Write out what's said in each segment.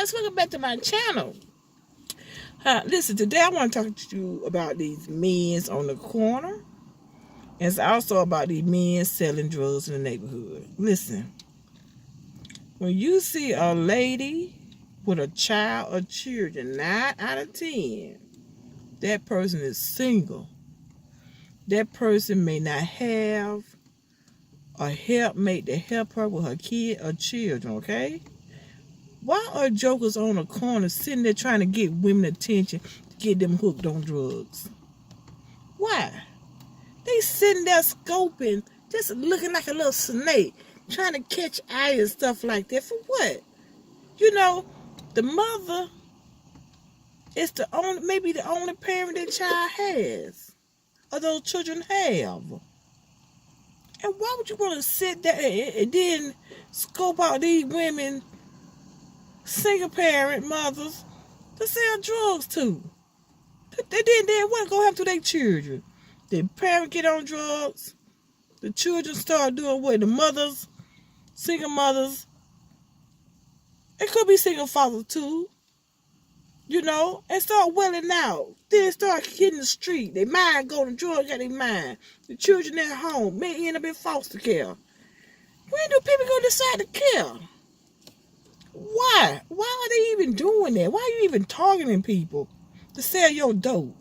guys, welcome back to my channel. Listen, today I want to talk to you about these men on the corner. And it's also about these men selling drugs in the neighborhood. Listen, when you see a lady with a child or children, 9 out of 10, that person is single. That person may not have a helpmate to help her with her kid or children, okay? Why are jokers on the corner sitting there trying to get women attention to get them hooked on drugs? Why? They sitting there scoping, just looking like a little snake, trying to catch eye and stuff like that. For what? You know, the mother is maybe the only parent that child has, or those children have. And why would you want to sit there and then scope out these women, single parent mothers, to sell drugs to? Then what go happen to their children? The parent get on drugs, the children start doing what? The mothers, single mothers, it could be single fathers too, you know, and start welling out. Then start hitting the street. Their mind go to drugs, got their mind. The children at home may end up in foster care. When do people go decide to kill? Why? Why are they even doing that? Why are you even targeting people to sell your dope?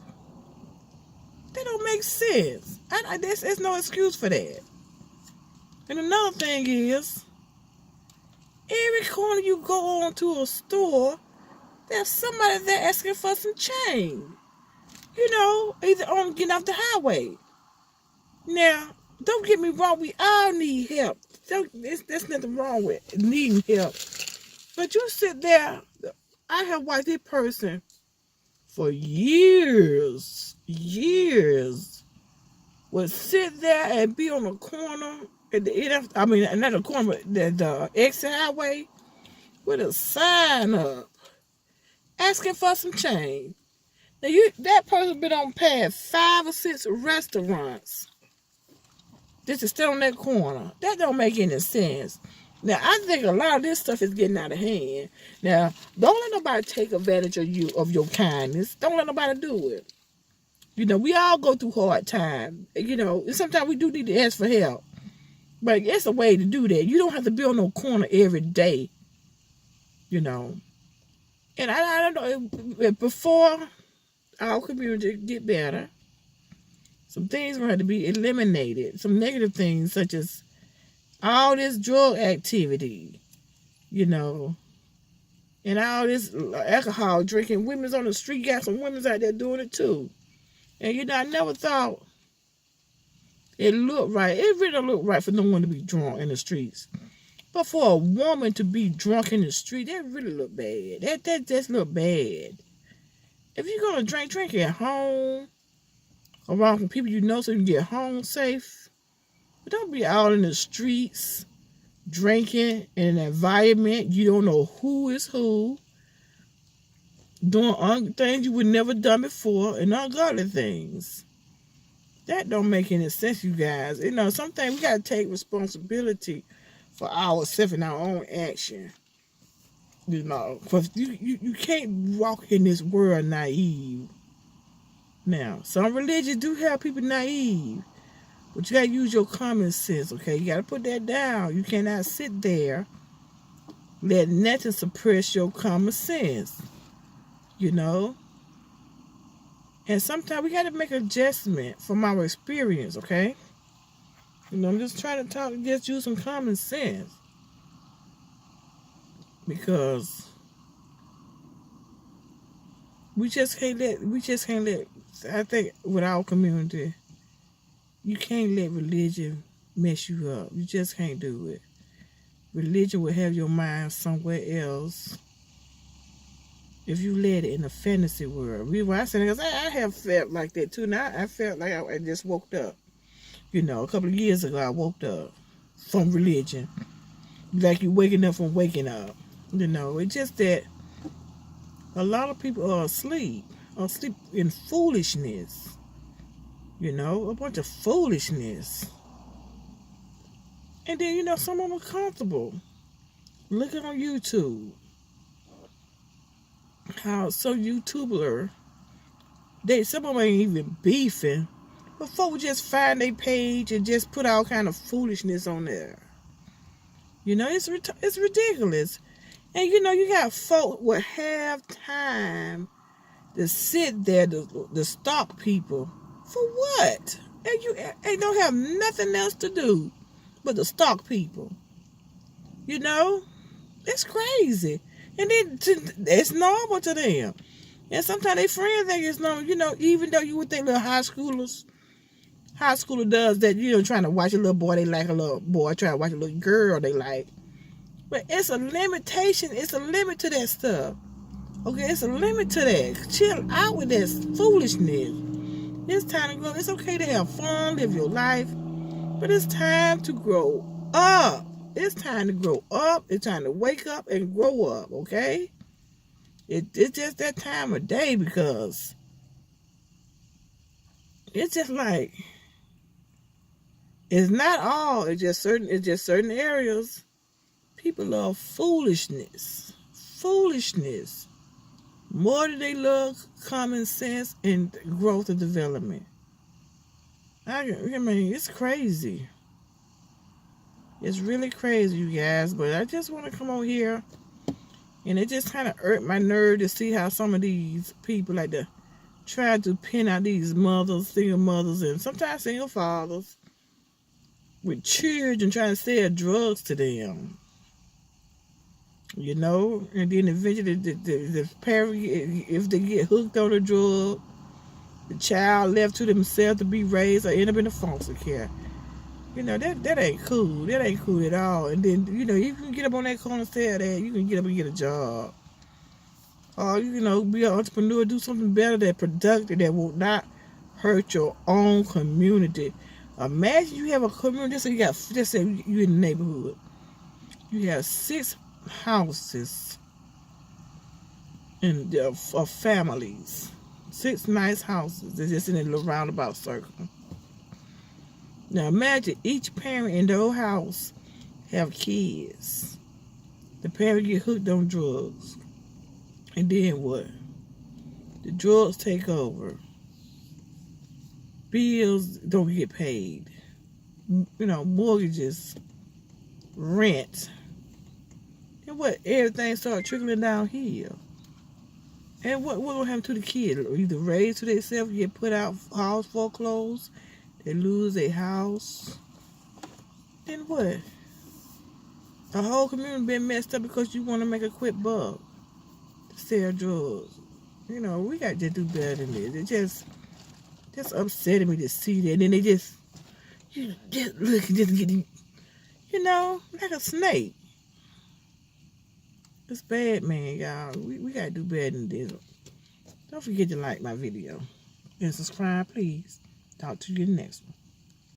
That don't make sense. There's no excuse for that. And another thing is, every corner you go on to a store, there's somebody there asking for some change. You know, either on getting off the highway. Now, don't get me wrong, we all need help. There's nothing wrong with needing help. But you sit there, I have watched this person for years, would sit there and be on the corner at the end of, not the corner, but the exit highway with a sign up asking for some change. Now that person been on past 5 or 6 restaurants just to stay on that corner. That don't make any sense. Now, I think a lot of this stuff is getting out of hand. Now, don't let nobody take advantage of you, of your kindness. Don't let nobody do it. You know, we all go through hard times. You know, and sometimes we do need to ask for help. But it's a way to do that. You don't have to be on no corner every day. You know. And I don't know, before our community get better, some things are going to have to be eliminated. Some negative things, such as all this drug activity, you know, and all this alcohol drinking. Women's on the street, got some women's out there doing it too. And you know, I never thought it looked right. It really don't look right for no one to be drunk in the streets. But for a woman to be drunk in the street, that really look bad. That just look bad. If you're gonna drink at home, around from people you know, so you can get home safe. But don't be out in the streets drinking in an environment you don't know who is who, doing things you would never done before, and ungodly things. That don't make any sense, you guys. You know, sometimes we gotta take responsibility for ourselves and our own action. You know, because you can't walk in this world naive. Now, some religions do have people naive. But you gotta use your common sense, okay? You gotta put that down. You cannot sit there, let nothing suppress your common sense. You know? And sometimes we gotta make adjustment from our experience, okay? You know, I'm just trying to just use some common sense. Because we just can't let, I think with our community, you can't let religion mess you up. You just can't do it. Religion will have your mind somewhere else if you let it in a fantasy world. I said, because I have felt like that too. Now I felt like I just woke up. You know, a couple of years ago I woke up from religion. Like you waking up from waking up. You know, it's just that a lot of people are asleep in foolishness. You know, a bunch of foolishness. And then, you know, some of them are comfortable looking on YouTube. how some YouTuber, some of them ain't even beefing, but folks just find their page and just put all kind of foolishness on there. You know, it's ridiculous. And you know, you got folk would have time to sit there to stalk people. For what? And don't have nothing else to do but to stalk people. You know? It's crazy. And then it's normal to them. And sometimes they friends think it's normal. You know, even though you would think little high schooler does that, you know, trying to watch a little boy they like, a little boy trying to watch a little girl they like. But it's a limitation. It's a limit to that stuff. Okay, it's a limit to that. Chill out with that foolishness. It's time to grow. It's okay to have fun, live your life. But it's time to grow up. It's time to grow up. It's time to wake up and grow up, okay? It's just that time of day, because it's just like, it's not all. It's just certain areas. People love foolishness. Foolishness. More than they love common sense and growth and development. I mean, it's crazy. It's really crazy, you guys. But I just want to come on here, and it just kind of hurt my nerve to see how some of these people like to try to pin out these mothers, single mothers, and sometimes single fathers with children, trying to sell drugs to them. You know, and then eventually the parent, if they get hooked on a drug, the child left to themselves to be raised or end up in the foster care. You know, that ain't cool. That ain't cool at all. And then, you know, you can get up on that corner and sell that. You can get up and get a job. Or, you know, be an entrepreneur, do something better, that productive, that will not hurt your own community. Imagine you have a community, so you got, just say you in the neighborhood. You have 6 houses of families. 6 nice houses. They're just in a little roundabout circle. Now imagine each parent in the whole house have kids. The parent get hooked on drugs. And then what? The drugs take over. Bills don't get paid. You know, mortgages, rent. And what? Everything start trickling downhill. And what will happen to the kids? Either raised to themselves, get put out, house foreclosed, they lose their house. Then what? The whole community been messed up because you want to make a quick buck to sell drugs. You know, we got to do better than this. It just upsetting me to see that. And then they just look, just get, you know, like a snake. It's bad, man, y'all. We got to do better than this. Don't forget to like my video and subscribe, please. Talk to you in the next one.